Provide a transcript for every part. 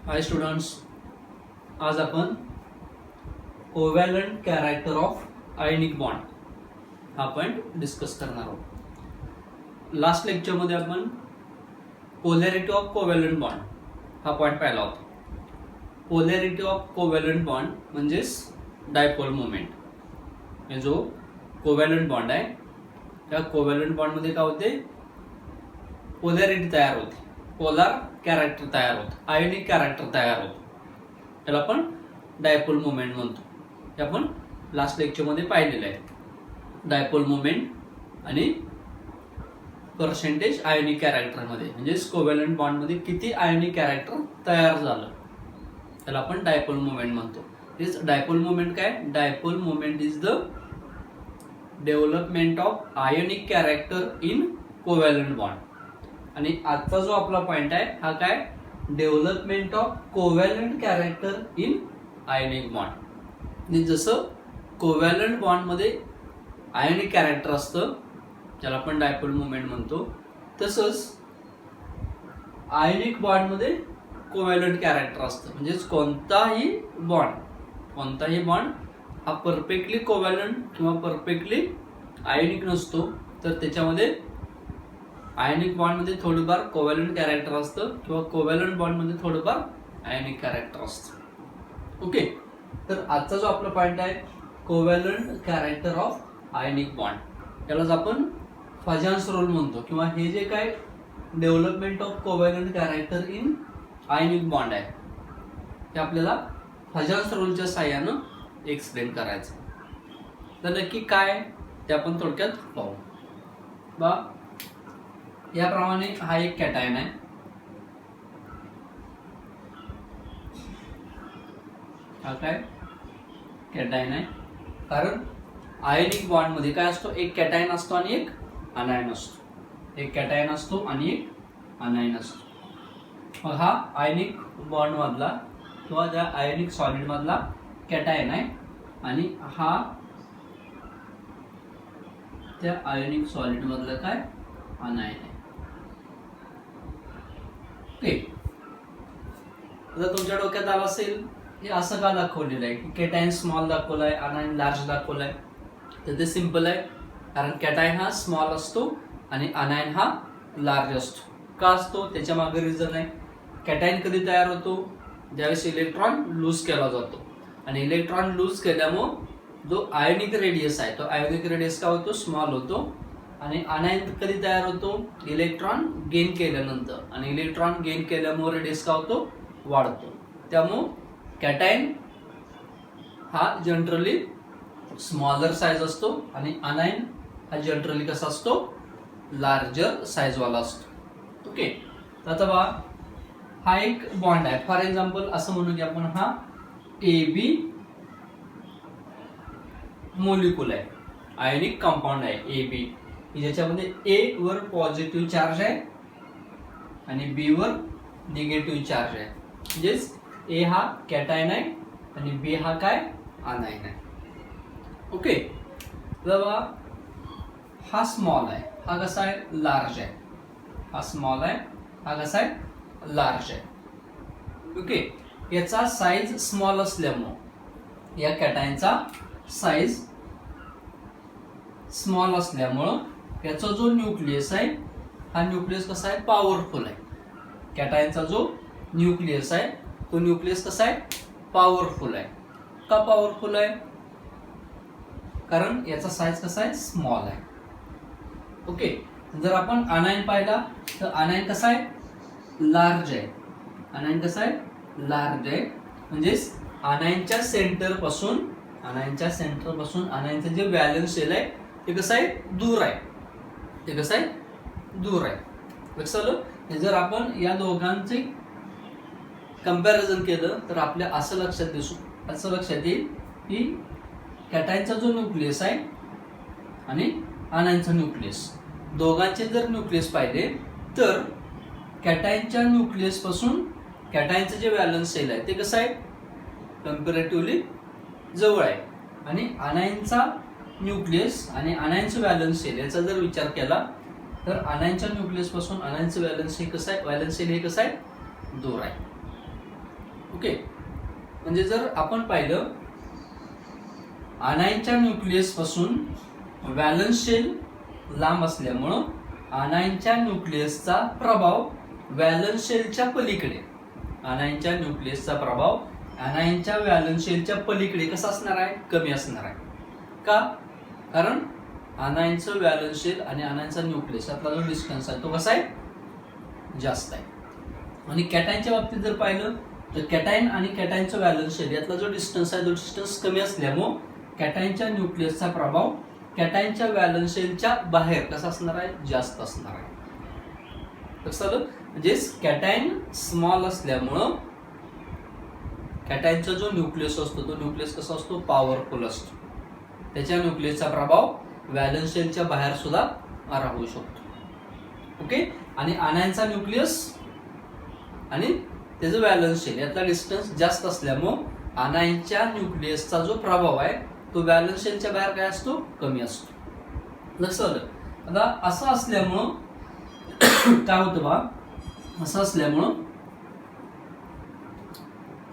हाय students, आज आपण covalent character of ionic bond हा पॉइंट डिस्कस करणार आहोत. लास्ट लेक्चरमध्ये आपण पोलॅरिटी ऑफ कोव्हॅलंट बॉन्ड हा पॉइंट पाहिला होता. पोलॅरिटी ऑफ कोव्हॅलंट बॉन्ड म्हणजेच डायपोल मोमेंट. हे जो कोव्हॅलंट बॉन्ड आहे त्या कोव्हॅलंट बॉन्डमध्ये काय होते, पोलॅरिटी तयार होते, पोलार कॅरेक्टर तयार होतं, आयोनिक कॅरेक्टर तयार होतं. त्याला आपण डायपोल मोमेंट म्हणतो. हे आपण लास्ट लेक्चरमध्ये पाहिलेलं आहे. डायपोल मोमेंट आणि पर्सेंटेज आयोनिक कॅरेक्टरमध्ये म्हणजे कोव्हॅलंट बॉन्डमध्ये किती आयोनिक कॅरेक्टर तयार झालं त्याला आपण डायपोल मोमेंट म्हणतो. डायपोल मोमेंट काय? Dipole moment is the development of ionic character in covalent bond. आणि आजचा जो आपला पॉइंट आहे हा काय? Development of covalent character in ionic bond. जसं कोव्हॅलंट बॉन्ड मध्ये आयोनिक कॅरेक्टर असतं ज्याला आपण डायपोल मोमेंट म्हणतो, तसंच आयोनिक बॉन्ड मध्ये कोव्हॅलंट कॅरेक्टर असतं. म्हणजेच कोणताही बॉन्ड हा परफेक्टली कोव्हॅलंट किंवा परफेक्टली आयोनिक नसतो, तर त्याच्यामध्ये आयोनिक बॉन्ड मध्ये थोडंफार कोव्हॅलंट कॅरेक्टर असतं किंवा कोव्हॅलंट बॉन्ड मध्ये थोडंफार आयोनिक कॅरेक्टर असतं. ओके, तर आजचा जो आपला पॉइंट आहे covalent character of ionic bond, त्यालाच आपण फजान्स रोल म्हणतो. किंवा हे जे काय development of covalent character in ionic bond आहे ते आपल्याला फजान्स रोलच्या साहाय्यानं एक्सप्लेन करायचं. तर नक्की काय ते आपण थोडक्यात पाहू. बा याप्रमाणे हा एक कॅटायन आहे. हा काय कॅटायन आहे, कारण आयोनिक बॉन्ड मध्ये काय असतो, एक कॅटायन असतो आणि एक अनायन असतो. एक कॅटायन असतो आणि एक अनायन असतो. मग हा आयोनिक बॉन्ड मधला किंवा त्या आयोनिक सॉलिड मधला कॅटायन आहे आणि हा त्या आयोनिक सॉलिड मधला काय अनायन आहे. आता तुमच्या डोक्यात आलं असेल हे असं का दाखवलेलं आहे की कॅटायन स्मॉल दाखवलाय, अनायन लार्ज दाखवलाय. तर ते सिंपल आहे, कारण कॅटायन हा स्मॉल असतो आणि अनायन हा लार्ज असतो. का असतो त्याच्या मागे रिझन आहे. कॅटायन कधी तयार होतो? ज्यावेळेस इलेक्ट्रॉन लूज केला जातो, आणि इलेक्ट्रॉन लूज केल्यामुळे जो आयोनिक रेडियस आहे तो आयोनिक रेडियस काय होतो? स्मॉल होतो. आणि अनायन कधी तयार होतो? इलेक्ट्रॉन गेन केल्यानंतर, आणि इलेक्ट्रॉन गेन केल्यामुळे रेडियस काय होतो? वाढतो. त्यामुळे कॅटायन हा जनरली स्मॉलर साईज असतो आणि अनायन हा जनरली कसा असतो? लार्जर साईज वाला असतो. ओके, आता बघा हा एक बॉन्ड आहे. फॉर एक्झाम्पल असं म्हणू की आपण हा AB मोलिक्युल आहे, आयोनिक कंपाऊंड आहे AB, ज्याच्यामध्ये A वर पॉझिटिव्ह चार्ज आहे आणि B वर निगेटिव्ह चार्ज आहे. म्हणजेच A हा कॅटायन आहे आणि B हा काय अनायन आहे. ओके, तर हा स्मॉल आहे, हा कसा आहे? लार्ज आहे. हा स्मॉल आहे, हा कसा आहे? लार्ज आहे. ओके, याचा साईज स्मॉल असल्यामुळं, या कॅटायनचा साईज स्मॉल असल्यामुळं याचा जो न्यूक्लियस आहे हा न्यूक्लियस कसा आहे? पॉवरफुल आहे. कॅटायनचा जो न्यूक्लियस आहे तो न्यूक्लियस कसा आहे? पॉवरफुल आहे. का पॉवरफुल आहे? कारण याचा साईज कसा आहे? स्मॉल आहे. ओके, जर आपण अनायन पाहिला तर अनायन कसा आहे? लार्ज आहे. अनायन कसा आहे? लार्ज आहे. म्हणजेच अनायनच्या सेंटर पासून अनायनचं जे व्हॅलेन्स शेल आहे ते कसं आहे? दूर आहे. ते कसं आहे? दूर आहे. लक्षात आलं? जर आपण या दोघांचे कंपॅरिझन केलं तर आपल्या असं लक्षात येईल की कॅटायनचा जो न्यूक्लियस आहे आणि अनायनचा न्यूक्लियस, दोघांचे जर न्यूक्लियस पाहिले तर कॅटायनच्या न्यूक्लियस पासून कॅटायनचं जे व्हॅलेन्स शेल आहे ते कसं आहे? कम्पॅरेटिव्हली जवळ आहे. आणि अनायनचा न्यूक्लियस आणि अनायनचं व्हॅलेन्स शेल याचा जर विचार केला तर अनायनच्या न्यूक्लियस पासून अनायनचं व्हॅलेन्स हे कसं आहे? व्हॅलेन्स शेल हे कसं आहे? दूर आहे. ओके, म्हणजे जर आपण पाहिलं आनायनच्या न्यूक्लियस पासून व्हॅलन्स शेल लांब असल्यामुळं आनायनच्या न्यूक्लियसचा प्रभाव व्हॅलन्स शेलच्या पलीकडे, आनायनच्या न्यूक्लियसचा प्रभाव आनायनच्या व्हॅलन्स शेलच्या पलीकडे कसा असणार आहे? कमी असणार आहे. का? कारण आनायनचं व्हॅलन्स शेल आणि आनायनचा न्यूक्लियस यातला जो डिस्टन्स आहे तो कसा आहे? जास्त आहे. आणि कॅटायनच्या बाबतीत जर पाहिलं तर कॅटायन आणि कॅटायनचं व्हॅलन्स शेल यातला जो डिस्टन्स आहे तो डिस्टन्स कमी असल्यामुळे कॅटायनच्या न्यूक्लियसचा प्रभाव कॅटायनच्या व्हॅलन्स शेलच्या बाहेर कसा असणार आहे? जास्त असणार आहे. कसं? म्हणजे कॅटायन स्मॉल असल्यामुळं कॅटायनचा जो न्यूक्लियस असतो तो न्यूक्लियस कसा असतो? पॉवरफुल असतो. त्याच्या न्यूक्लियसचा प्रभाव व्हॅलन्स शेलच्या बाहेर सुद्धा राहू शकतो. ओके, आणि आनायनचा न्यूक्लियस आणि त्याचं व्हॅलन्स शेल यातला डिस्टन्स जास्त असल्यामुळं आनायनच्या न्यूक्लियसचा जो प्रभाव आहे तो व्हॅलन्स शेलच्या बाहेर काय असतो? कमी असतो. लक्षात आलं? आता असं असल्यामुळं काय होतं बा? असं असल्यामुळं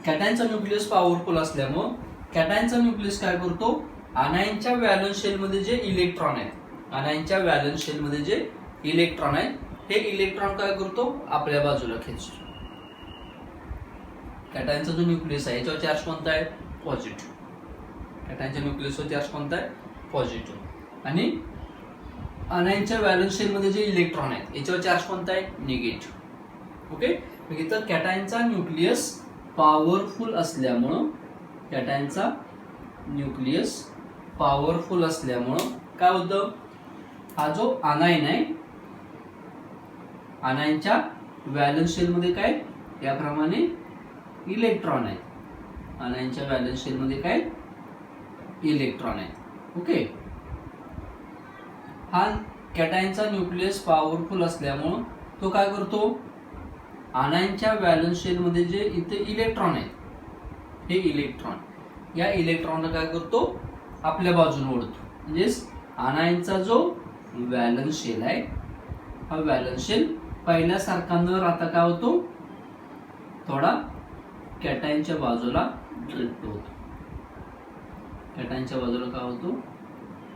कॅटायनचा न्यूक्लियस पॉवरफुल असल्यामुळं कॅटायनचा न्यूक्लियस काय करतो? आनायनच्या व्हॅलन्स शेलमध्ये जे इलेक्ट्रॉन आहेत, आनायनच्या व्हॅलन्स शेलमध्ये जे इलेक्ट्रॉन आहेत, हे इलेक्ट्रॉन काय करतो? आपल्या बाजूला खेचतो. कॅटायनचा जो न्यूक्लियस आहे याच्यावर चार्ज कोणता आहे? पॉझिटिव्ह. कॅटायनच्या न्यूक्लियसवर चार्ज कोणता आहे? पॉझिटिव्ह. आणि आनायनच्या व्हॅलन्स शेलमध्ये जे इलेक्ट्रॉन आहेत याच्यावर चार्ज कोणता आहे? निगेटिव्ह. ओके, इथं कॅटायनचा न्यूक्लियस पॉवरफुल असल्यामुळं, कॅटायनचा न्यूक्लियस पॉवरफुल असल्यामुळं काय होतं? हा जो आनायन आहे, आनायनच्या व्हॅलन्स शेलमध्ये काय? याप्रमाणे इलेक्ट्रॉन आहे. आनायनच्या व्हॅलन्स शेलमध्ये काय? इलेक्ट्रॉन आहे. ओके, हा कॅटायनचा न्यूक्लियस पॉवरफुल असल्यामुळं तो काय करतो? आनायनच्या व्हॅलन्स शेलमध्ये जे इथे इलेक्ट्रॉन आहेत, हे इलेक्ट्रॉन, या इलेक्ट्रॉनला काय करतो? आपल्या बाजूने ओढतो. म्हणजेच आनायनचा जो व्हॅलन्स शेल आहे, हा व्हॅलन्स शेल पहिल्यासारखा न राहता काय होतो? थोडा कॅटायनच्या बाजूला ड्रिफ्ट होतो. कॅटायनच्या बाजूला काय होतो?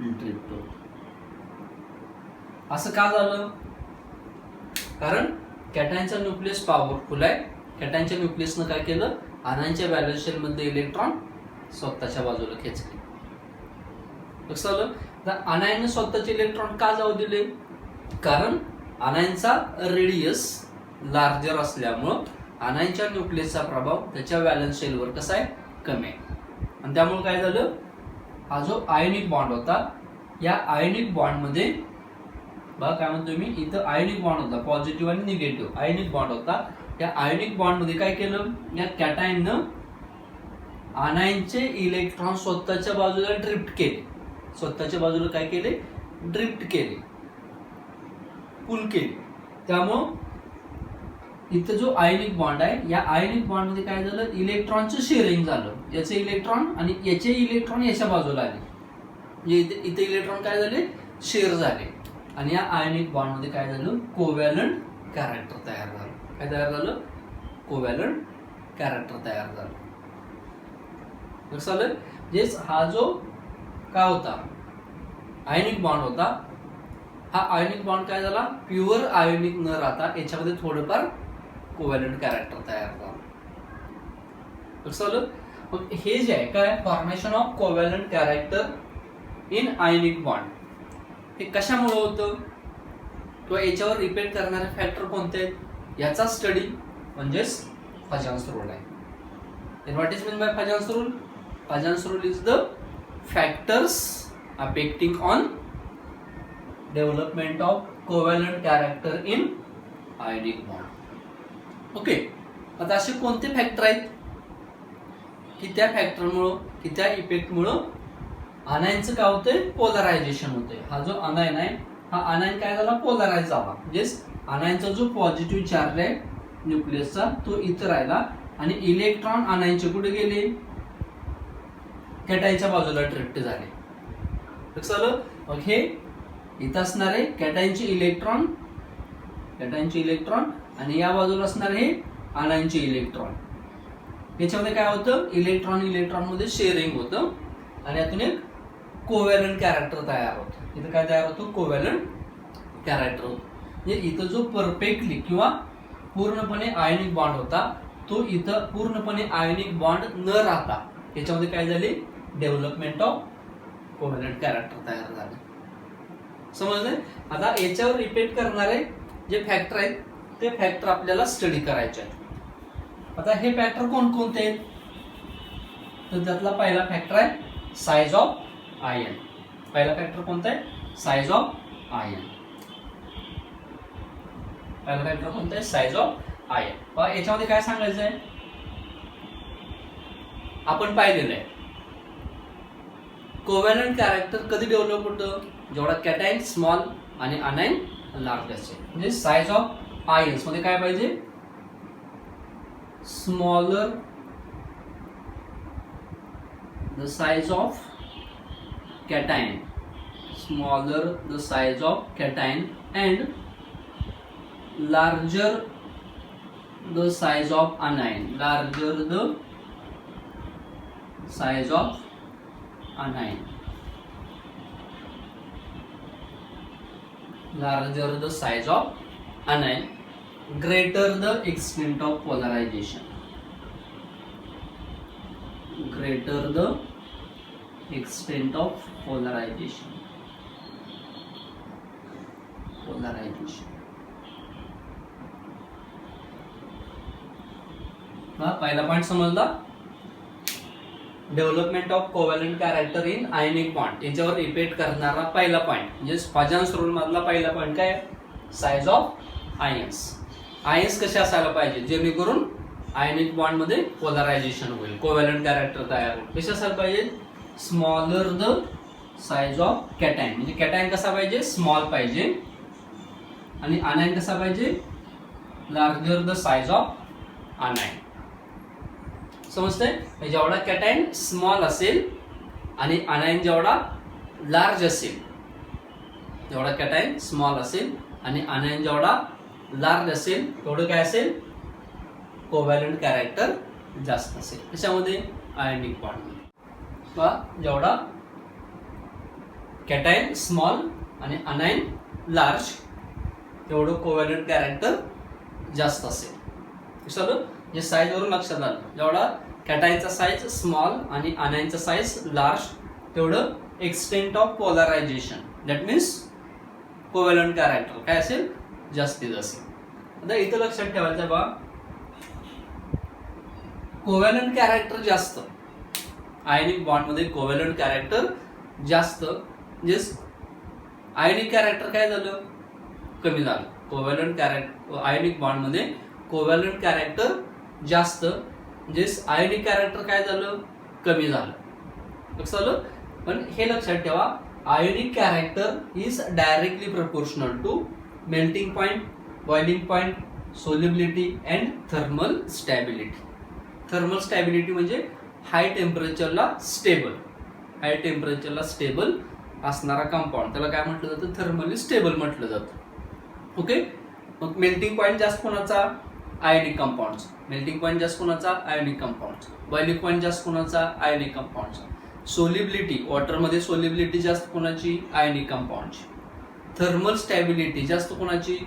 ड्रिफ्ट होतो. असं का झालं? कारण कॅटायनचा न्यूक्लियस पॉवरफुल आहे. कॅटायनच्या न्यूक्लियसनं काय केलं? आनायनच्या व्हॅलन्स शेलमध्ये इलेक्ट्रॉन स्वतःच्या बाजूला खेचले. लक्षात आलं? तर आनायनने स्वतःचे इलेक्ट्रॉन का जाऊ दिले? कारण आनायनचा रेडियस लार्जर असल्यामुळं आनायनच्या न्यूक्लियसचा प्रभाव त्याच्या व्हॅलन्स शेलवर कसा आहे? कमी आहे. आणि त्यामुळे काय झालं? हा जो आयोनिक बॉन्ड होता, या आयोनिक बॉन्डमध्ये बघा काय म्हणतो मी, इथं आयोनिक बॉन्ड होता, पॉझिटिव्ह आणि निगेटिव्ह आयोनिक बॉन्ड होता. या आयोनिक बॉन्ड मध्ये काय केलं? या कॅटायननं आनायनचे इलेक्ट्रॉन स्वतःच्या बाजूला ड्रिफ्ट केले. स्वतःच्या बाजूला काय केले? ड्रिफ्ट केले, पुल केले. त्यामुळं इथं जो आयोनिक बॉन्ड आहे, या आयोनिक बॉन्ड मध्ये काय झालं? इलेक्ट्रॉनचं शेअरिंग झालं. याचे इलेक्ट्रॉन आणि याचे इलेक्ट्रॉन याच्या बाजूला आले. म्हणजे इथे इलेक्ट्रॉन काय झाले? शेअर झाले. आणि या आयोनिक बॉन्ड मध्ये काय झालं? कोव्हॅलंट कॅरेक्टर तयार झालं. काय तयार झालं? कोव्हॅलंट कॅरेक्टर तयार झालं. लक्षात आलं? जेच हा जो काय होता? आयोनिक बॉन्ड होता. हा आयोनिक बॉन्ड काय झाला? प्युअर आयोनिक न राहता याच्यामध्ये थोडंफार कोव्हॅलंट कॅरेक्टर तयार झालं. लक्षात आलं? मग हे जे आहे काय? Formation of covalent character in ionic bond, हे कशामुळे होतं? किंवा याच्यावर इफेक्ट करणारे फॅक्टर कोणते आहेत? याचा स्टडी म्हणजेच फाजान्स रूल आहे. Then what is meant by Fajan's rule? Fajan's rule is the factors affecting on development of covalent character in ionic bond. Okay, आता असे कोणते फॅक्टर आहेत की त्या फॅक्टरमुळं की त्या इफेक्टमुळं आनायनचं काय होतंय? पोलरायझेशन होतंय. हा जो आनायन आहे, हा आनायन काय झाला? पोलराइज झाला. म्हणजेच आनायनचा जो पॉझिटिव्ह चार्ज आहे न्यूक्लियसचा तो इथं राहिला आणि इलेक्ट्रॉन आनायनचे कुठे गेले? कॅटायनच्या बाजूला ड्रिफ्ट झाले. लक्षात आलं? मग हे इथं असणारे कॅटायनचे इलेक्ट्रॉन आणि या बाजूला असणारे हे आनायनचे इलेक्ट्रॉन. याच्यामध्ये काय होतं, इलेक्ट्रॉन मध्ये शेअरिंग होतं आणि यातून एक कोव्हॅलंट कॅरेक्टर तयार होतं. इथं काय तयार होतं, कोव्हॅलंट कॅरेक्टर होतं. म्हणजे इथं जो परफेक्टली किंवा पूर्णपणे आयनिक बॉन्ड होता तो इथं पूर्णपणे आयनिक बॉन्ड न राहता याच्यामध्ये काय झाले, डेव्हलपमेंट ऑफ कोव्हॅलंट कॅरेक्टर तयार झाले. समजले. आता याच्यावर इफेक्ट करणारे जे फॅक्टर आहेत ते फॅक्टर आपल्याला स्टडी करायचे आहेत. आता हे फॅक्टर कोणकोणते आहेत, तर त्यातला पहिला फॅक्टर आहे साइज ऑफ आयन. पहिला फॅक्टर कोणता आहे, साइज ऑफ आयन. पहिला फॅक्टर कोणता आहे, साइज ऑफ आयन. याच्यामध्ये काय सांगायचं आहे, आपण पाहिलेलं आहे कोव्हॅलंट कॅरेक्टर कधी डेव्हलप होतं, जेवढा कॅटायन स्मॉल आणि अनायन लार्ज असेल. म्हणजे साइज ऑफ आयन्स मध्ये काय पाहिजे, smaller the size of cation, smaller the size of cation and larger the size of अनायन, larger the size of अनायन, larger the size of anion, greater the extent of polarization, greater the extent of polarization, polarization. पहिला point समजला, development of covalent character in ionic bond. याच्यावर effect करणारा पहिला point म्हणजे फाजन्स rule मधला पहिला point काय, size of ions. Ions कसे असायला पाहिजे जेणेकरून आयनिक बॉन्ड मध्ये पोलरायझेशन होईल, कोव्हॅलंट कॅरेक्टर तयार होईल. कसे असायला पाहिजे, smaller the size of cation. म्हणजे कॅटायन कसा पाहिजे, स्मॉल पाहिजे आणि अनायन कसा पाहिजे, लार्जर द साइज ऑफ अनायन. समजतंय. जेवढा कॅटायन स्मॉल असेल आणि अनायन जेवढा लार्ज असेल, जेवढा कॅटायन स्मॉल असेल आणि अनायन जेवढा लार्ज असेल तेवढं काय असेल, कोव्हॅलंट कॅरेक्टर जास्त असेल. कशामध्ये, आयनिक बॉन्ड. जेवढा कॅटायन स्मॉल आणि अनायन लार्ज तेवढं कोव्हॅलंट कॅरेक्टर जास्त असेल. कसं जे साईज वरून लक्षात आलं, जेवढा कॅटायनचा साईज स्मॉल आणि अनायनचा साईज लार्ज तेवढं extent of polarisation, that means covalent character काय असेल, जास्तीत असेल. आता इथं लक्षात ठेवायचं बा, कोव्हॅलंट कॅरेक्टर जास्त आयनिक बॉन्ड मध्ये, कोव्हॅलंट कॅरेक्टर जास्त म्हणजे आयनिक कॅरेक्टर काय झालं, कमी झालं. कोव्हॅलंट कॅरेक्टर आयनिक बॉन्ड मध्ये कोव्हॅलंट कॅरेक्टर जास्त म्हणजे आयनिक कॅरेक्टर काय झालं, कमी झालं. लक्षात आलं. पण हे लक्षात ठेवा, ionic character is directly proportional to melting point, boiling point, solubility and thermal stability. Thermal stability म्हणजे हाय टेम्परेचरला स्टेबल, हाय टेम्परेचरला स्टेबल असणारा कंपाऊंड त्याला काय म्हटलं जातं, थर्मली स्टेबल म्हटलं जातं. ओके. मग मेल्टिंग पॉइंट जास्त कोणाचा, आयोनिक कंपाऊंड्स. मेल्टिंग पॉइंट जास्त कोणाचा, आयोनिक कंपाऊंड्स. बॉइलिंग पॉइंट जास्त कोणाचा, आयोनिक कंपाऊंड्स. सोल्युबिलिटी, वॉटरमध्ये सोल्युबिलिटी जास्त कोणाची, आयोनिक कंपाऊंड्स. थर्मल स्टॅबिलिटी जास्त कोणाची,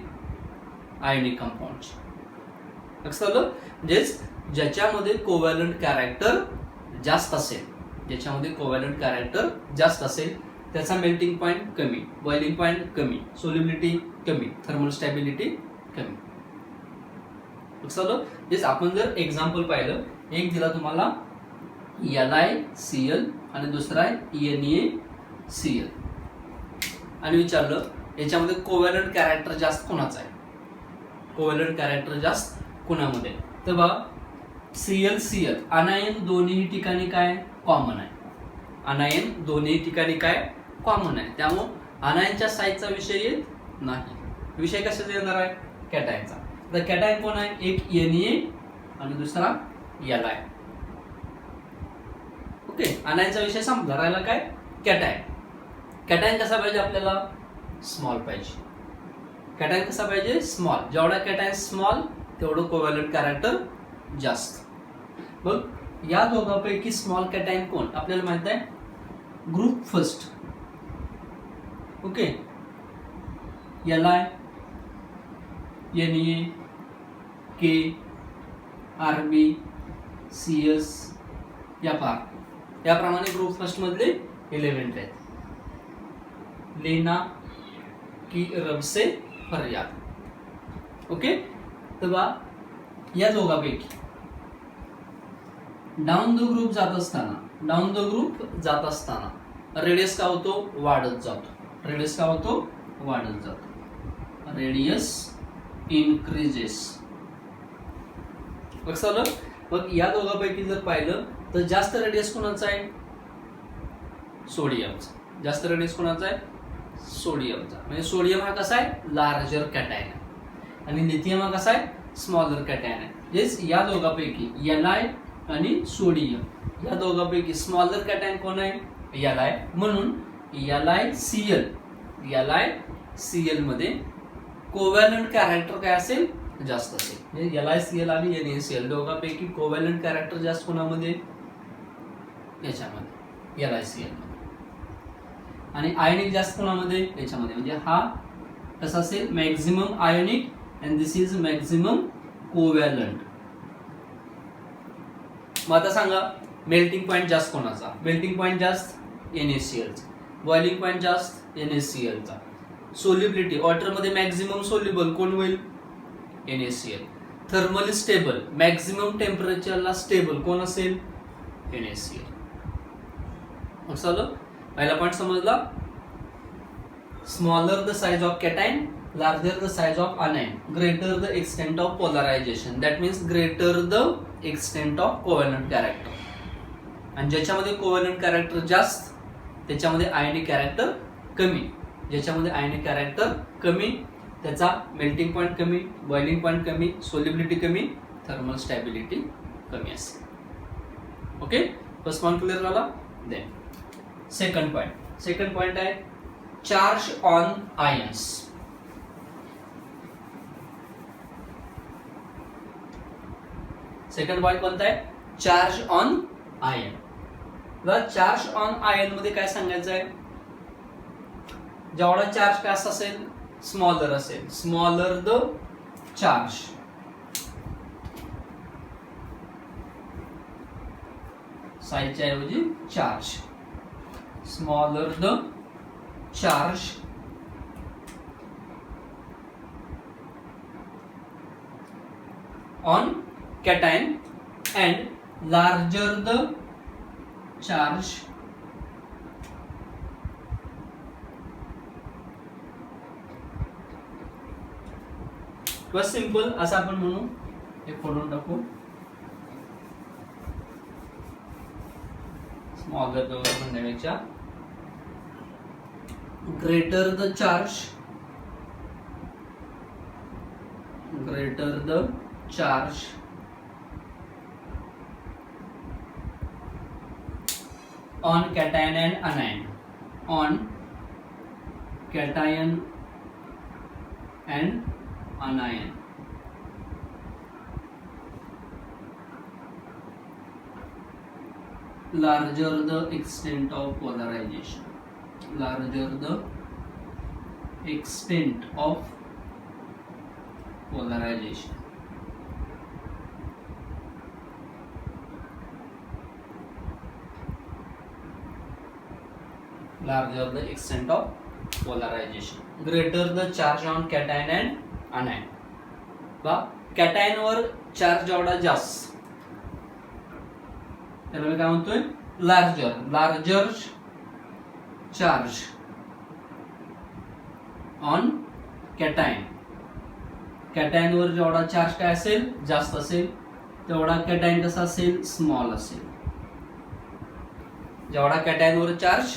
आयोनिक कंपाऊंड्स. लक्षात आलं. म्हणजेच ज्याच्यामध्ये कोव्हॅलंट कॅरेक्टर जास्त असेल, ज्याच्यामध्ये कोव्हॅलंट कॅरेक्टर जास्त असेल त्याचा मेल्टिंग पॉइंट कमी, बॉइलिंग पॉइंट कमी, सोल्युबिलिटी कमी, थर्मल स्टॅबिलिटी कमी. लक्षात आलं. म्हणजे आपण जर एक्झाम्पल पाहिलं, एक दिला तुम्हाला LiCl आणि दुसरा आहे NaCl आणि विचारलं याच्यामध्ये कोव्हॅलंट कॅरेक्टर जास्त कोणाचा आहे, कोव्हॅलंट कॅरेक्टर जास्त कोणामध्ये, तर बघा Cl अनायन दोन्ही ठिकाणी काय कॉमन आहे, अनायन दोन्ही ठिकाणी काय कॉमन आहे. त्यामुळे अनायनच्या साईजचा विषय येत नाही. विषय कशाचा येणार आहे, कॅटायनचा. तर कॅटायन कोण आहे, एक Na आणि दुसरा Li. ओके. अनायनचा विषय संपला, राहिला काय कॅटायन. कॅटायन कसा पाहिजे आपल्याला, स्मॉल पाहिजे. कॅटायन कसा पाहिजे, स्मॉल. जेवढा कॅटायन स्मॉल तेवढं कोव्हॅलंट कॅरेक्टर जास्त. मग या दोघांपैकी स्मॉल कॅटायन कोण आपल्याला माहित आहे, group first. Okay, Li, Na, K, Rb, CS याप्रमाणे ग्रुप फर्स्ट मधले एलिमेंट आहेत. लेना की रब से फरियाद. ओके, तर बा या दोघांपैकी डाऊन द ग्रुप जात असताना रेडियस काय होतो, वाढत जातो. Radius increases. मग या दोघांपैकी जर पाहिलं तर जास्त रेडियस कोणाचा आहे, सोडियमचा. म्हणजे सोडियम हा कसा आहे, लार्जर कॅटायन आहे आणि लिथियम हा कसा आहे, स्मॉलर कॅटायन आहे. जेच या दोघांपैकी Li आणि सोडियम या दोघांपैकी स्मॉलर कॅटायन कोण आहे, Li. म्हणून LiCl मध्ये कोव्हॅलंट कॅरेक्टर काय असेल, जास्त असेल. म्हणजे LiCl आणि NaCl दोघांपैकी कोव्हॅलंट कॅरेक्टर जास्त कोणामध्ये, याच्यामध्ये LiCl मध्ये. आणि आयोनिक जास्त कोणामध्ये, याच्यामध्ये. म्हणजे हा कसा असेल, maximum ionic and this is maximum covalent. मग आता सांगा मेल्टिंग पॉइंट जास्त कोणाचा, मेल्टिंग पॉइंट जास्त NaCl, बॉइलिंग पॉइंट जास्त NaCl चा. सोल्युबिलिटी वॉटरमध्ये मॅक्झिमम सोल्युबल कोण होईल, NaCl. थर्मली स्टेबल मॅक्झिमम टेम्परेचरला स्टेबल कोण असेल, NaCl. मग पहिला पॉइंट समजला. Smaller the size of cation, larger the size of anion, greater the extent of polarisation, that means greater the extent of covalent character. आणि ज्याच्यामध्ये कोव्हॅलंट कॅरेक्टर जास्त त्याच्यामध्ये आयनिक कॅरेक्टर कमी. ज्याच्यामध्ये आयनिक कॅरेक्टर कमी त्याचा मेल्टिंग पॉइंट कमी, बॉइलिंग पॉइंट कमी, सोल्युबिलिटी कमी, थर्मल स्टॅबिलिटी कमी असेल. ओके, फर्स्ट पॉइंट क्लिअर झाला. देन सेकंड पॉइंट आहे charge on ions. Second point कोणता आहे, charge on ion. Charge on ion मध्ये काय सांगायचं आहे, जेवढा चार्ज काय असेल, स्मॉलर असेल. स्मॉलर द चार्ज, साईजच्या ऐवजी charge. Smaller the charge on cation and larger the charge किंवा सिंपल असं आपण म्हणू, हे फोडून टाकू. स्मॉलर म्हणण्यापेक्षा greater the charge on cation and anion, on cation and anion. Larger the extent of polarization, larger the extent of polarization. Larger the extent of polarization, greater the charge on cation and anion. बा cation वर charge जेवढा जास्त त्याला मी काय म्हणतोय, larger charge on cation. Cation वर जेवढा charge काय असेल, जास्त असेल, तेवढा कॅटायन कसा असेल, स्मॉल असेल. जेवढा कॅटायन वर चार्ज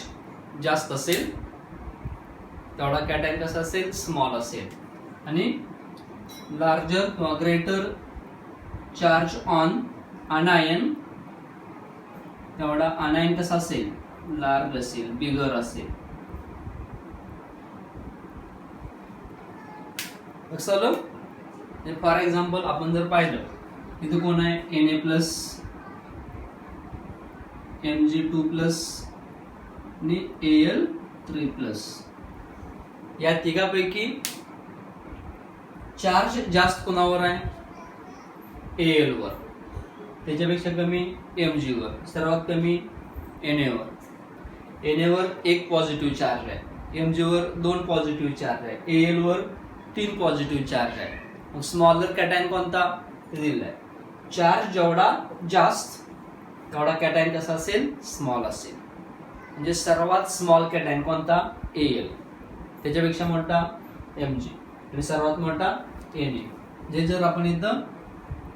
जास्त असेल तेवढा कॅटायन कसा असेल, स्मॉल असेल. आणि लार्जर किंवा ग्रेटर चार्ज ऑन अनायन तेवढा अनायन कसा असेल, लार्ज असेल, बिगर असेल. फॉर एक्झाम्पल आपण जर पाहिलं इथे कोण आहे, Na+, Mg2+ आणि Al3+. या तिघापैकी चार्ज जास्त कोणावर आहे? Al वर, त्याच्यापेक्षा कमी Mg वर, सर्वात कमी Na वर. Na वर एक पॉझिटिव्ह चार्ज आहे, Mg वर 2 पॉझिटिव्ह चार्ज आहे, Al वर 3 पॉझिटिव्ह चार्ज आहे. मग स्मॉलर कॅटायन कोणता दिलाय? चार्ज जेवढा जास्त तेवढा कॅटायन कसा असेल? स्मॉल असेल. म्हणजे सर्वात स्मॉल कॅटायन कोणता? Al. त्याच्यापेक्षा मोठा Mg आणि सर्वात मोठा Na. जे जर आपण इथं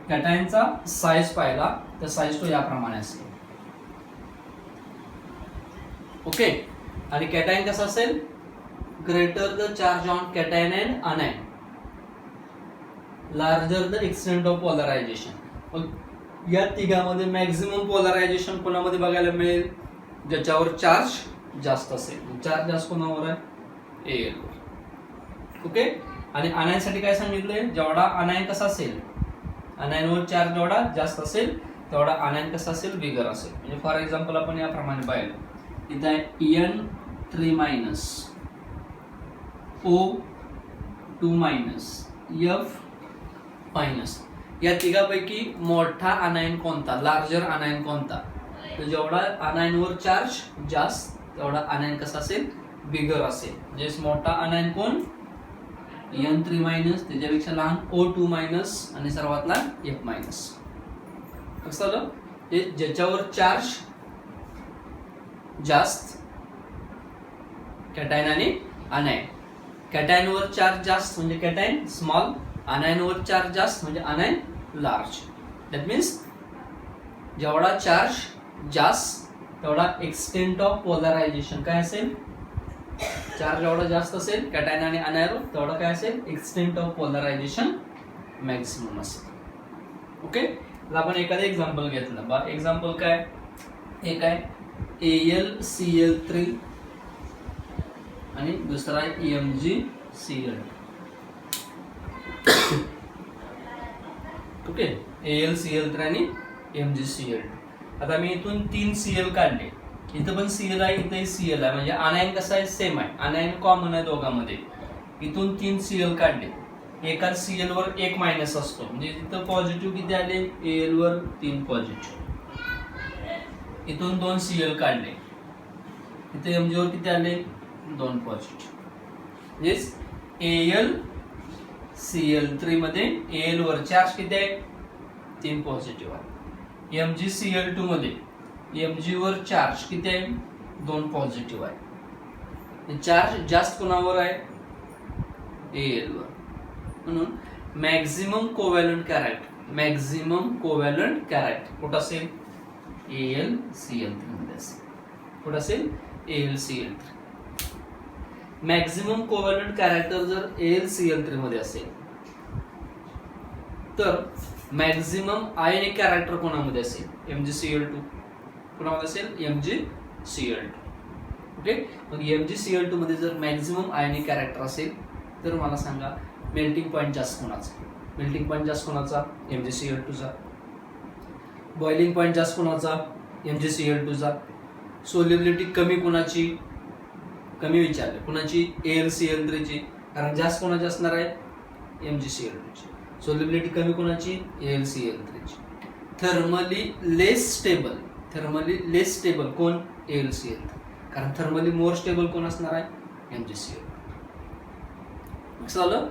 कॅटायनचा साईज पाहिला तर साईज तो याप्रमाणे असेल. ओके. आणि कॅटायन कसा असेल? Greater the charge on cation and anion, larger the extent of polarization. मग या तिघामध्ये मॅक्झिमम पोलरायझेशन कोणामध्ये बघायला मिळेल? ज्याच्यावर चार्ज जास्त असेल. चार्ज जास्त कोणावर आहे? Al वर. ओके. आणि अनायन साठी काय सांगितलंय? जेवढा अनायन कसा असेल, अनायन वर चार्ज जेवढा जास्त असेल तेवढा अनायन कसा असेल? बिगर असेल. म्हणजे फॉर एक्झाम्पल आपण याप्रमाणे पाहिलं, इथं आहे N3- O2- F-. या तिघापैकी मोठा अनायन कोणता? लार्जर अनायन कोणता? तर जेवढा अनायन वर चार्ज जास्त तेवढा अनायन कसा असेल? बिगर असेल. म्हणजे मोठा अनायन कोण? N3-, त्याच्यापेक्षा लहान O2- आणि सर्वात लहान F-. कसं झालं? ज्याच्यावर चार्ज जास्त कॅटायन आणि अनायन. कॅटायन वर चार्ज जास्त म्हणजे कॅटायन स्मॉल, अनायन वर चार्ज जास्त म्हणजे अनायन लार्ज. दॅट मीन्स जेवढा चार्ज जास्त तेवढा एक्सटेंट ऑफ पोलरायझेशन काय असेल? चार्ज जेवढा जास्त असेल कॅटायन आणि अनायन तेवढा काय असेल? एक्सटेंट ऑफ पोलरायझेशन मॅक्सिमम असेल. ओके. तर आपण एखादं एक्झाम्पल घेतलं बा. एक्झाम्पल काय? एक आहे AlCl3 आणि दुसरा आहे MgCl2. ओके. AlCl3 आणि MgCl2. आता मी इथून 3 Cl काढले, इथं पण Cl आहे, इथंही Cl आहे, म्हणजे अनायन कसा आहे? सेम आहे. अनायन कॉमन आहे दोघांमध्ये. इथून 3 Cl काढले, एका Cl वर 1 मायनस असतो, म्हणजे इथं पॉझिटिव्ह किती आले? Al वर 3 पॉझिटिव्ह. इथून 2 Cl काढले, इथे Mg वर किती आले? 2 पॉझिटिव्ह. म्हणजे AlCl3 मध्ये Al वर चार्ज किती आहे? 3 पॉझिटिव्ह आहे. MgCl2 मध्ये Mg वर चार्ज किती आहे? 2 पॉझिटिव्ह आहे. चार्ज जास्त कोणावर आहे? Al वर. म्हणून मॅक्झिमम कोव्हॅलंट कॅरेक्टर कुठं असेल? AlCl3 मध्ये असेल. कुठं असेल? AlCl3. मॅक्झिमम कोव्हॅलंट कॅरेक्टर जर AlCl3 मध्ये असेल तर मॅक्झिमम आयनिक कॅरेक्टर कोणामध्ये असेल? MgCl2. कोणामध्ये असेल? MgCl2. ओके. मग MgCl2 मध्ये जर मॅक्झिमम आयनिक कॅरेक्टर असेल तर मला सांगा मेल्टिंग पॉइंट जास्त कोणाचा? मेल्टिंग पॉइंट जास्त कोणाचा? MgCl2 चा. बॉइलिंग पॉइंट जास्त कोणाचा? MgCl2 चा. सोल्युबिलिटी कमी कोणाची? कमी विचारले कोणाची? AlCl3 ची. कारण जास्त कोणाची असणार आहे? MgCl2 ची. सोल्युबिलिटी कमी कोणाची? AlCl3 ची. थर्मली लेस स्टेबल कोण? AlCl3. कारण थर्मली मोर स्टेबल कोण असणार आहे? MgCl2. झालं.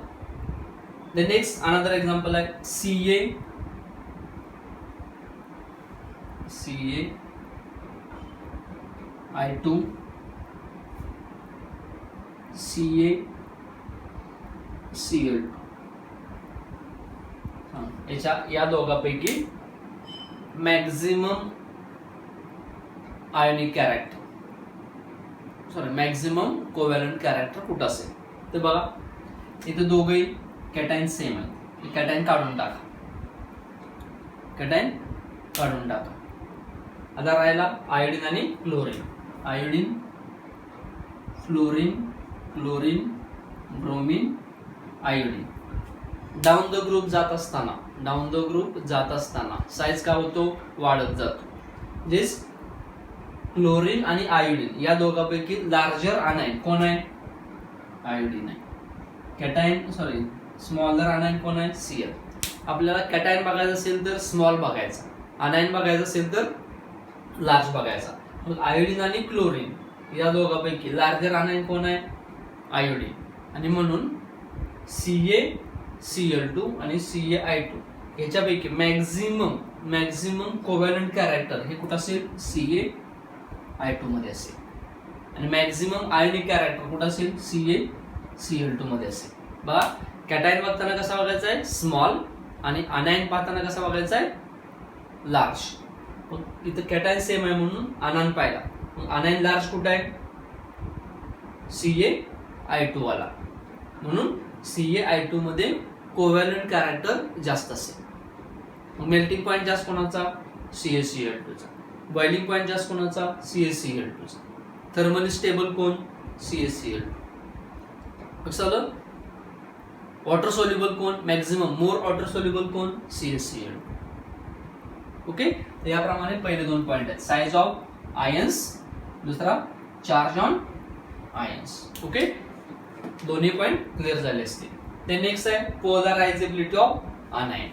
द नेक्स्ट अनदर एक्झाम्पल आहे CaI2 CaCl2. या दोघांपैकी maximum ionic character maximum covalent character कुठं असेल? तर बघा इथे दोघेही कॅटायन सेम आहे. कॅटायन काढून टाका. आता राहिला आयोडीन आणि chlorine. Iodine, fluorine, chlorine, bromine, iodine. Down the group जात असताना साईज काय होतो? वाढत जातो. क्लोरीन आणि आयोडीन या दोघांपैकी लार्जर अनायन कोण आहे? आयोडीन आहे. कॅटायन स्मॉलर अनायन कोण आहे? Cl. आपल्याला कॅटायन बघायचं असेल तर स्मॉल बघायचा, अनायन बघायचं असेल तर लार्ज बघायचा. मग आयोडीन आणि क्लोरीन या दोघांपैकी लार्जर अनायन कोण आहे? आयोडीन. आणि म्हणून CaCl2 आणि CaI2 याच्यापैकी मॅक्झिमम कोव्हॅलंट कॅरेक्टर हे कुठं असेल? CaI2 मध्ये असेल. आणि मॅक्झिमम आयोनिक कॅरेक्टर कुठं असेल? CaCl2 मध्ये असेल. बघा, कॅटायन बघताना कसा बघायचा आहे? स्मॉल. आणि अनायन पाहताना कसा बघायचा आहे? लार्ज. मग इथं कॅटायन सेम आहे म्हणून अनायन पाहिला. मग अनायन लार्ज कुठं आहे? CaI2 वाला. म्हणून CaI2 मध्ये कोव्हॅलंट कॅरेक्टर जास्त असेल. मग मेल्टिंग पॉईंट जास्त कोणाचा? CaCl2 चा. बॉइलिंग पॉईंट जास्त कोणाचा? CaCl2 चा. थर्मली स्टेबल कोण? CaCl2. कसं वॉटर सोल्युबल कोण? मॅक्झिमम मोर वॉटर सोल्युबल कोण? CaCl2. ओके, तर याप्रमाणे पहिले दोन पॉइंट आहेत, साइज ऑफ आयन्स, दुसरा चार्ज ऑन आयन्स. ओके, दोन्ही पॉइंट क्लिअर झाले असतील. ते नेक्स्ट आहे पोलरायझेबिलिटी ऑफ अनायन.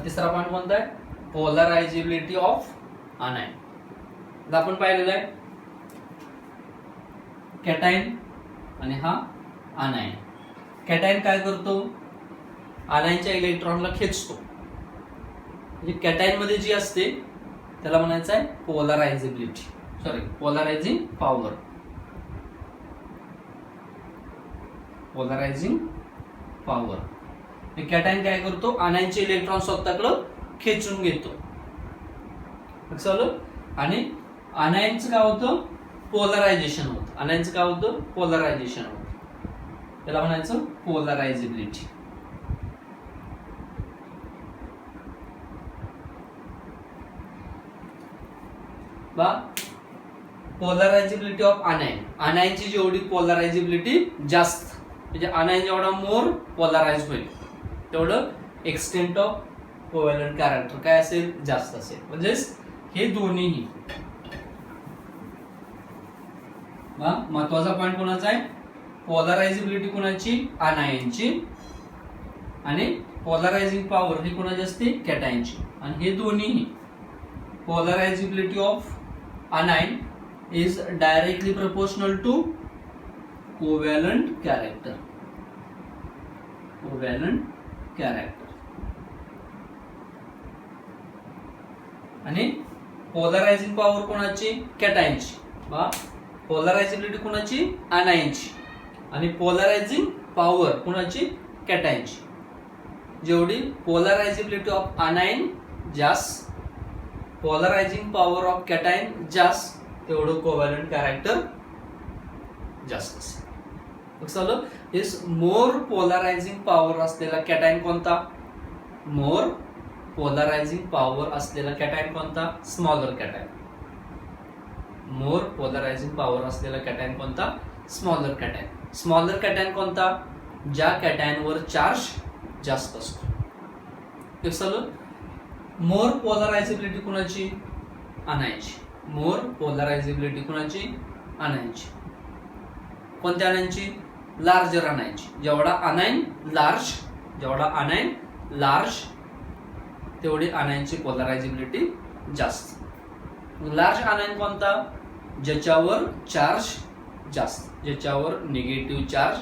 तिसरा पॉइंट कोणता आहे? पोलरायझेबिलिटी ऑफ अनायन. आपण पाहिलेलं आहे कॅटायन आणि हा अनायन. कॅटायन काय करतो? अनायनच्या इलेक्ट्रॉनला खेचतो. म्हणजे कॅटायन मध्ये जी असते त्याला म्हणायचं आहे पोलरायझिंग पॉवर. कॅटायन काय करतो? अनायनचे इलेक्ट्रॉन स्वतःकडे खेचून घेतो. आणि अनायनचं काय होतं? पोलरायझेशन होतं. त्याला म्हणायचं पोलरायझेबिलिटी. पोलरायझेबिलिटी ऑफ अनायन. अनायनची जेवढी पोलरायझेबिलिटी जास्त, म्हणजे अनायन जेवढा मोर पोलराइज होईल तेवढं एक्सटेंट ऑफ कोव्हॅलंट कॅरेक्टर काय असेल? जास्त असेल. म्हणजे हे दोन्हीही महत्वाचा पॉइंट कोणाचा आहे? पोलरायझेबिलिटी कोणाची? अनायनची. आणि पोलरायझिंग पॉवर ही कोणाची असते? कॅटायनची. आणि हे दोन्हीही polarisability of anion is directly proportional to covalent character. आणि पोलरायझिंग पॉवर कोणाची? कॅटायनची. पोलरायझेबिलिटी कोणाची? अनायनची. आणि पोलरायझिंग पॉवर कोणाची? कॅटायनची. जेवढी पोलरायझेबिलिटी ऑफ अनायन जास्त, पोलरायझिंग पॉवर ऑफ कॅटायन जास्त, तेवढं कोव्हॅलंट कॅरेक्टर जास्त असेल. मोर पोलरायझिंग पॉवर असलेला कॅटायन कोणता? मोर पोलरायझिंग पॉवर असलेला कॅटायन कोणता? Smaller cation. More polarising power असलेला कॅटायन कोणता? Smaller cation. स्मॉलर कॅटायन कोणता? ज्या कॅटायनवर चार्ज जास्त असतो. मोर पोलरायझेबिलिटी कोणाची? अनायनची. मोर पोलरायझेबिलिटी कोणाची? अनायनची. कोणत्या अनायनची? लार्जर अनायनची. जेवढा अनायन लार्ज तेवढी अनायनची पोलरायझेबिलिटी जास्त. लार्ज अनायन कोणता? ज्याच्यावर चार्ज जास्त, ज्याच्यावर निगेटिव्ह चार्ज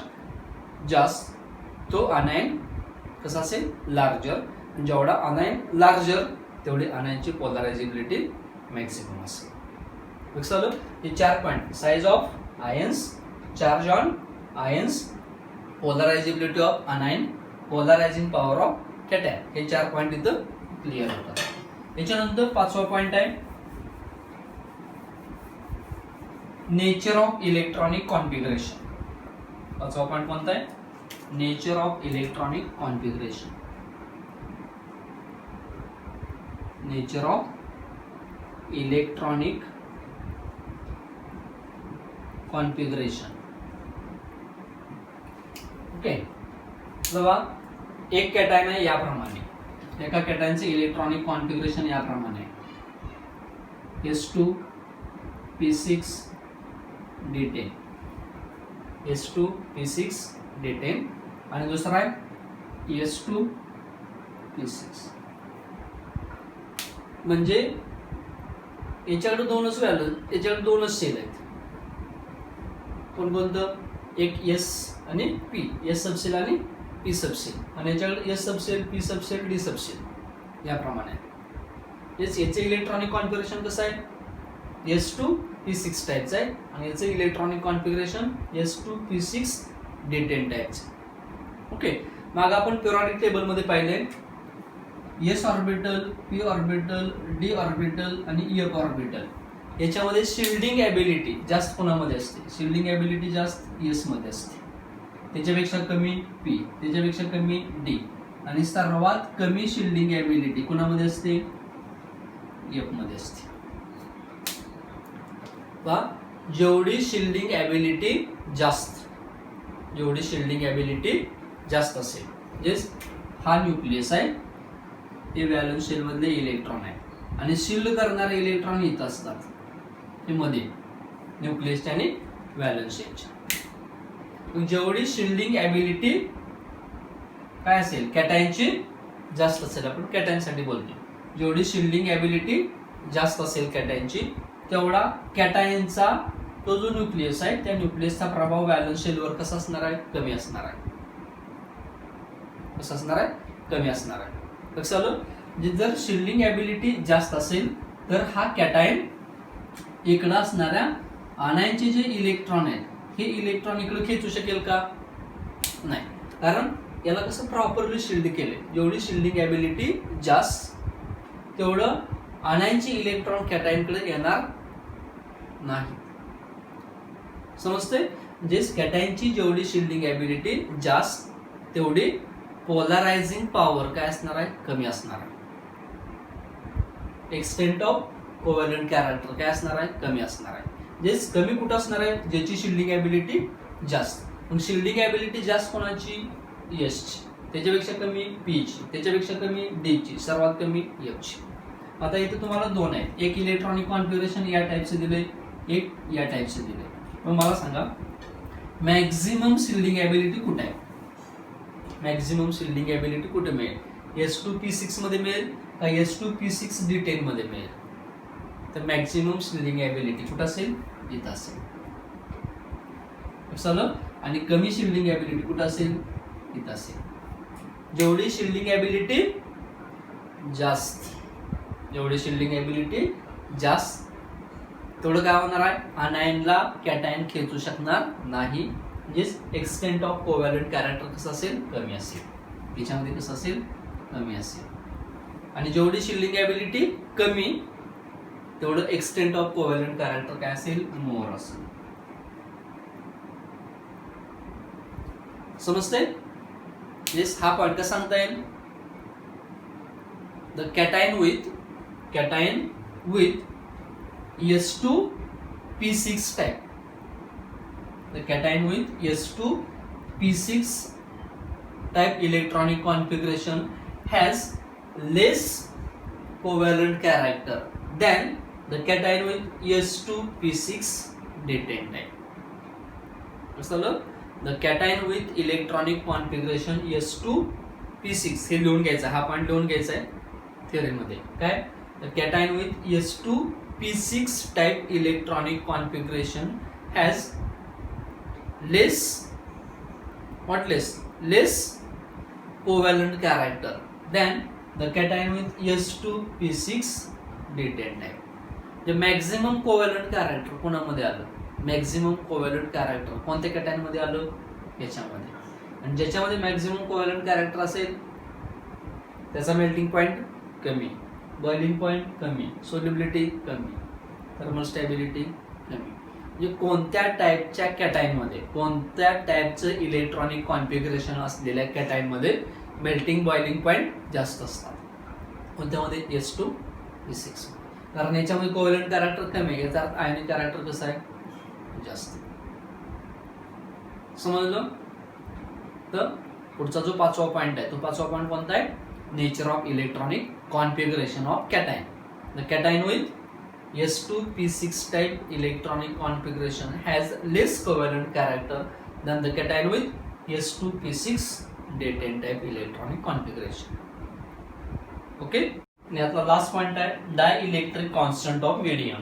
जास्त, तो अनायन कसा असेल? लार्जर. जेवढा अनायन लार्जर तेवढी अनायनची पोलरायझेबिलिटी मॅक्सिमम असेल. हे 4 point, size of ions, charge on ions, polarisability of anion, polarising power of cation, हे 4 पॉइंट इथं क्लिअर होतात. याच्यानंतर 5वा पॉइंट आहे नेचर ऑफ इलेक्ट्रॉनिक कॉन्फिगरेशन. 5वा पॉइंट कोणता आहे? Nature of electronic configuration. Nature of electronic configuration. Okay, बघा एक कॅटायन आहे याप्रमाणे, एका कॅटायनचे इलेक्ट्रॉनिक कॉन्फिगरेशन याप्रमाणे S2P6D10 S2P6D10 आणि दुसरा आहे S2P6. म्हणजे याच्याकडे दोनच व्हॅल्यू, याच्याकडे दोनच सेल आहेत. कोणकोणतं? एक S आणि P, S सबसेल आणि P सबसेल, आणि याच्याकडे S सबसेल, P सबसेल, D सबसेल याप्रमाणे. याचे इलेक्ट्रॉनिक कॉन्फिगरेशन कसं आहे? S2P6 टाईपचं आहे आणि याचे इलेक्ट्रॉनिक कॉन्फिगरेशन S2P6D10 टाईपचं. ओके, मग आपण पिरियॉडिक टेबल मध्ये पाहिले S orbital, P orbital, D orbital आणि F ऑर्बिटल. याच्यामध्ये शिल्डिंग एबिलिटी जास्त कोणामध्ये असते? शिल्डिंग एबिलिटी जास्त S मध्ये असते, त्याच्यापेक्षा कमी P, त्याच्यापेक्षा कमी D, आणि सर्वात कमी शिल्डिंग एबिलिटी कोणामध्ये असते? F मध्ये असते. जेवढी शिल्डिंग एबिलिटी जास्त, जेवढी शिल्डिंग एबिलिटी जास्त असेल, म्हणजे हा न्यूक्लियस आहे, हे व्हॅलन्स शेल मधले इलेक्ट्रॉन आहे, आणि शिल्ड करणारे इलेक्ट्रॉन इथं असतात, हे मध्ये न्यूक्लियसच्या आणि व्हॅलन्स शेलच्या. जेवढी शिल्डिंग एबिलिटी काय असेल कॅटायनची जास्त असेल, आपण कॅटायनसाठी बोलतो, जेवढी शिल्डिंग एबिलिटी जास्त असेल कॅटायनची, तेवढा कॅटायनचा तो जो न्यूक्लियस आहे त्या न्यूक्लियसचा प्रभाव व्हॅलन्स शेलवर कसा असणार आहे? कमी असणार आहे. कसं असणार आहे? कमी असणार आहे. लक्षात आलं? जर शिल्डिंग एबिलिटी जास्त असेल तर हा कॅटायन इकडं असणाऱ्या आयनचे जे इलेक्ट्रॉन आहेत हे इलेक्ट्रॉन इकडे खेचू शकेल का? नाही, कारण याला कसं प्रॉपरली शिल्ड केले. जेवढी शिल्डिंग एबिलिटी जास्त तेवढं आयनचे इलेक्ट्रॉन कॅटायनकडे येणार नाही. समजते? म्हणजे कॅटायनची जेवढी शिल्डिंग एबिलिटी जास्त तेवढी पोलरायझिंग पॉवर काय असणार आहे? कमी असणार आहे. एक्सटेंट ऑफ कोव्हॅलंट कॅरेक्टर काय असणार आहे? कमी असणार आहे. जे कमी कुठं असणार आहे? ज्याची शिल्डिंग एबिलिटी जास्त. मग शिल्डिंग एबिलिटी जास्त कोणाची? S ची, त्याच्यापेक्षा कमी P ची, त्याच्यापेक्षा कमी D ची, सर्वात कमी F ची. आता इथे तुम्हाला दोन आहे, एक इलेक्ट्रॉनिक कॉन्फिगरेशन या टाईपचे दिले, एक या टाईपचे दिले. मग मला सांगा मॅक्झिमम शिल्डिंग एबिलिटी कुठे आहे? मॅक्झिमम शिल्डिंग एबिलिटी कुठे मिळेल? S2P6 मध्ये मिळेल का S2P6D10 मध्ये मिळेल? तर मॅक्झिमम शिल्डिंग एबिलिटी कुठं असेल? इथं असेल. समजलं? आणि कमी शिल्डिंग एबिलिटी कुठं असेल? इथं असेल. जेवढी शिल्डिंग एबिलिटी जास्त, जेवढी शिल्डिंग एबिलिटी जास्त तेवढं काय होणार आहे? आनायनला कॅटायन खेचू शकणार नाही. म्हणजेच एक्सटेंट ऑफ कोव्हॅलंट कॅरेक्टर कसं असेल? कमी असेल. याच्यामध्ये कसं असेल? कमी असेल. आणि जेवढी शिल्डिंग एबिलिटी कमी तेवढं एक्सटेंट ऑफ कोव्हॅलंट कॅरेक्टर काय असेल? मोर असेल. समजते? येस, हा पॉइंट का सांगता येईल? The cation with S2P6 type. The cation with S2P6 type electronic configuration has less covalent character than the cation with S2P6D10 type. The cation with electronic configuration S2P6 हे लिहून घ्यायचं, हा पॉइंट लिहून घ्यायचा आहे थेअरी मध्ये. काय? The cation with S2P6 type electronic configuration has less covalent character than the cation with S2P6D10 type. जे मॅक्झिमम कोव्हॅलंट कॅरेक्टर कोणामध्ये आलं? मॅक्झिमम कोव्हॅलंट कॅरेक्टर कोणत्या कॅटायन मध्ये आलं? याच्यामध्ये. आणि ज्याच्यामध्ये मॅक्झिमम कोव्हॅलंट कॅरेक्टर असेल त्याचा मेल्टिंग पॉइंट कमी, बॉइलिंग पॉइंट कमी, सोल्युबिलिटी कमी, थर्मल स्टॅबिलिटी कमी. म्हणजे कोणत्या टाईपच्या कॅटायन मध्ये, कोणत्या टाईपचं इलेक्ट्रॉनिक कॉन्फिगरेशन असलेल्या कॅटायन मध्ये मेल्टिंग बॉइलिंग पॉइंट जास्त असतात. कोणत्यामध्ये? S2P6. कारण याच्यामध्ये कोव्हॅलंट कॅरेक्टर कमी आहे, याचा अर्थ आयनिक कॅरेक्टर कसं आहे? जास्त. समजलं? तर पुढचा जो पाचवा पॉइंट आहे तो पाचवा पॉइंट कोणता आहे? Nature of electronic configuration of cation. The cation with S2P6 type electronic configuration has less covalent character than the cation with S2P6 D10 type electronic configuration. Okay. यातला लास्ट पॉइंट आहे dielectric constant of medium.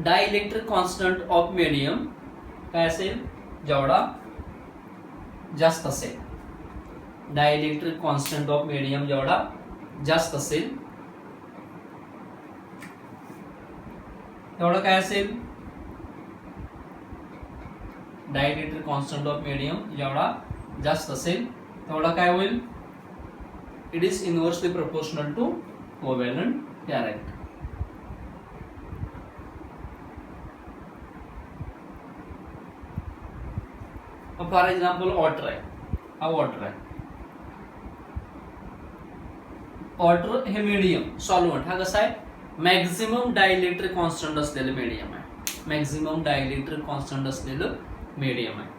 Dielectric constant of medium काय असेल? जेवढा जास्त असेल. Dielectric constant of medium जेवढा जास्त असेल तेवढं काय असेल? डायइलेक्ट्रिक कॉन्स्टंट ऑफ मीडियम जेवढा जास्त असेल तेवढा काय होईल? It is inversely proportional to covalent character. For example water आहे. हा वॉटर आहे. वॉटर हे मीडियम सॉल्व्हंट हा कसा आहे? मॅक्झिमम डायइलेक्ट्रिक कॉन्स्टंट असलेलं मीडियम आहे. मॅक्झिमम डायइलेक्ट्रिक कॉन्स्टंट असलेलं मीडियम आहे.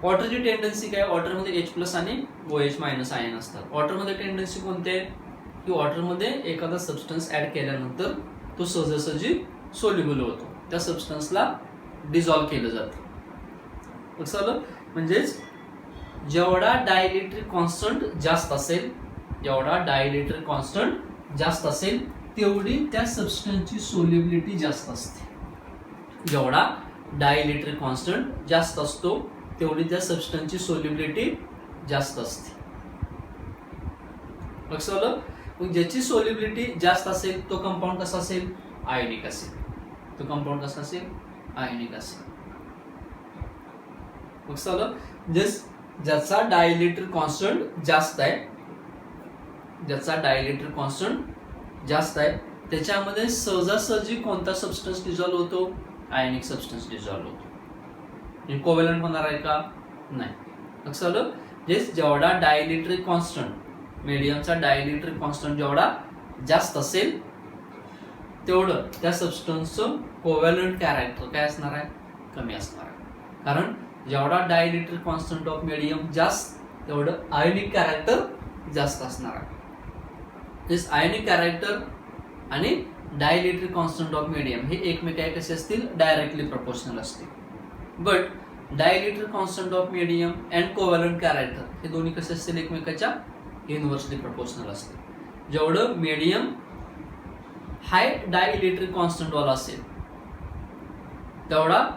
वॉटरची टेंडन्सी काय? वॉटरमध्ये H+ आणि OH- आयन असतात. वॉटरमध्ये टेंडन्सी कोणती आहे की वॉटरमध्ये एखादा सबस्टन्स ऍड केल्यानंतर तो सहजासहजी सोल्युबल होतो. त्या सबस्टन्सला डिझॉल्व्ह केलं जातं. लक्षात? म्हणजेच जेवढा डायइलेक्ट्रिक कॉन्स्टंट जास्त असेल तेवढी त्या सबस्टन्सची सोल्युबिलिटी जास्त असते. जेवढा डायइलेक्ट्रिक कॉन्स्टंट जास्त असतो तेवढी त्या सबस्टन्सची सोल्युबिलिटी जास्त असते. लक्षात? मग ज्याची सोल्युबिलिटी जास्त असेल तो कंपाऊंड कसा असेल? आयोनिक असेल. लक्षात? ज्याचा डायइलेक्ट्रिक कॉन्स्टंट जास्त आहे त्याच्यामध्ये सहजासहजी कोणता सबस्टन्स डिझॉल्व्ह होतो? आयोनिक सबस्टन्स डिझॉल्व्ह होतो. कोव्हॅलंट होणार आहे का? नाही. लक्षात? जेवढा डायइलेक्ट्रिक कॉन्स्टंट मीडियमचा डायइलेक्ट्रिक कॉन्स्टंट जेवढा जास्त असेल तेवढं त्या सबस्टन्सचं कोव्हॅलंट कॅरेक्टर काय असणार आहे? कमी असणार आहे. कारण जेवढा डायइलेक्ट्रिक कॉन्स्टंट ऑफ मीडियम जास्त तेवढं आयोनिक कॅरेक्टर जास्त असणार आहे. आयोनिक कॅरेक्टर आणि डायइलेक्ट्रिक कॉन्स्टंट ऑफ मीडियम हे एकमेकांना कसे असतील? डायरेक्टली प्रोपोर्शनल असतील. But dielectric constant of medium and covalent character हे दोन्ही कसे असतील? एकमेकाच्या इनव्हर्सली प्रोपोर्शनल असतील. जेवढं मीडियम हाय डायइलेक्ट्रिक कॉन्स्टंट वाला असेल तेवढा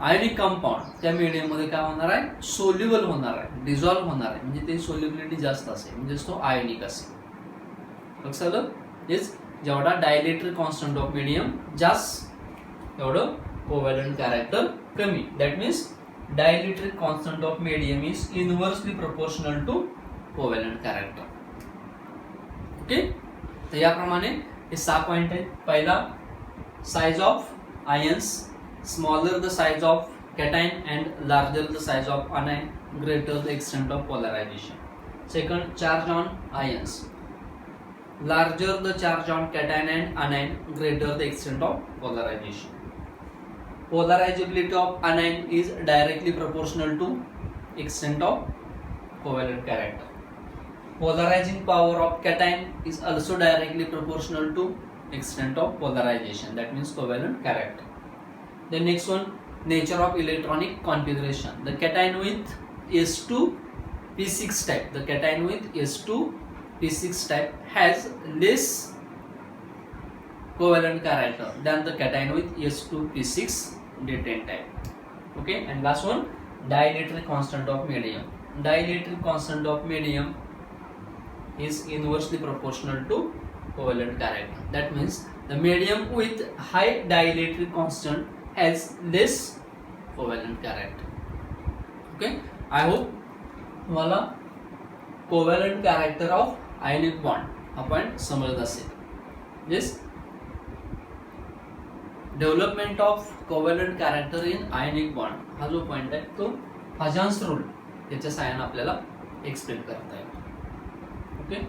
आयोनिक कंपाऊंड त्या मीडियम मध्ये काय होणार आहे? सोल्युबल होणार आहे, डिझॉल्व्ह होणार आहे. म्हणजे ते सोल्युबिलिटी जास्त असेल म्हणजे तो आयोनिक असेल. लक्षात? जेवढा डायइलेक्ट्रिक कॉन्स्टंट ऑफ मीडियम जास्त तेवढं कोव्हॅलंट कॅरेक्टर कमी. That means dielectric constant of medium is inversely proportional to covalent character. Okay. तर याप्रमाणे हे 6 पॉइंट आहेत. पहिला, size of ions, smaller the size of cation and larger the size of anion, greater the extent of polarization. Second, charge on ions, larger the charge on cation and anion, greater the extent of polarization. Polarizability of anion is directly proportional to extent of covalent character. Polarizing power of cation is also directly proportional to extent of polarization, that means covalent character. The next one, nature of electronic configuration. The cation with S2P6 type, the cation with S2P6 type has less covalent character than the cation with S2P6 D10 type. Okay, and last one, dielectric constant of medium. Dielectric constant of medium is inversely proportional to covalent character. That means the medium with high dielectric constant has less covalent character. Okay, I hope तुम्हाला covalent character of ionic bond हा point समजत असेल. Development of covalent character in ionic bond हा जो point आहे तो हजान्स rule याच्या साहाय्याने आपल्याला एक्सप्लेन करता येईल. ओके.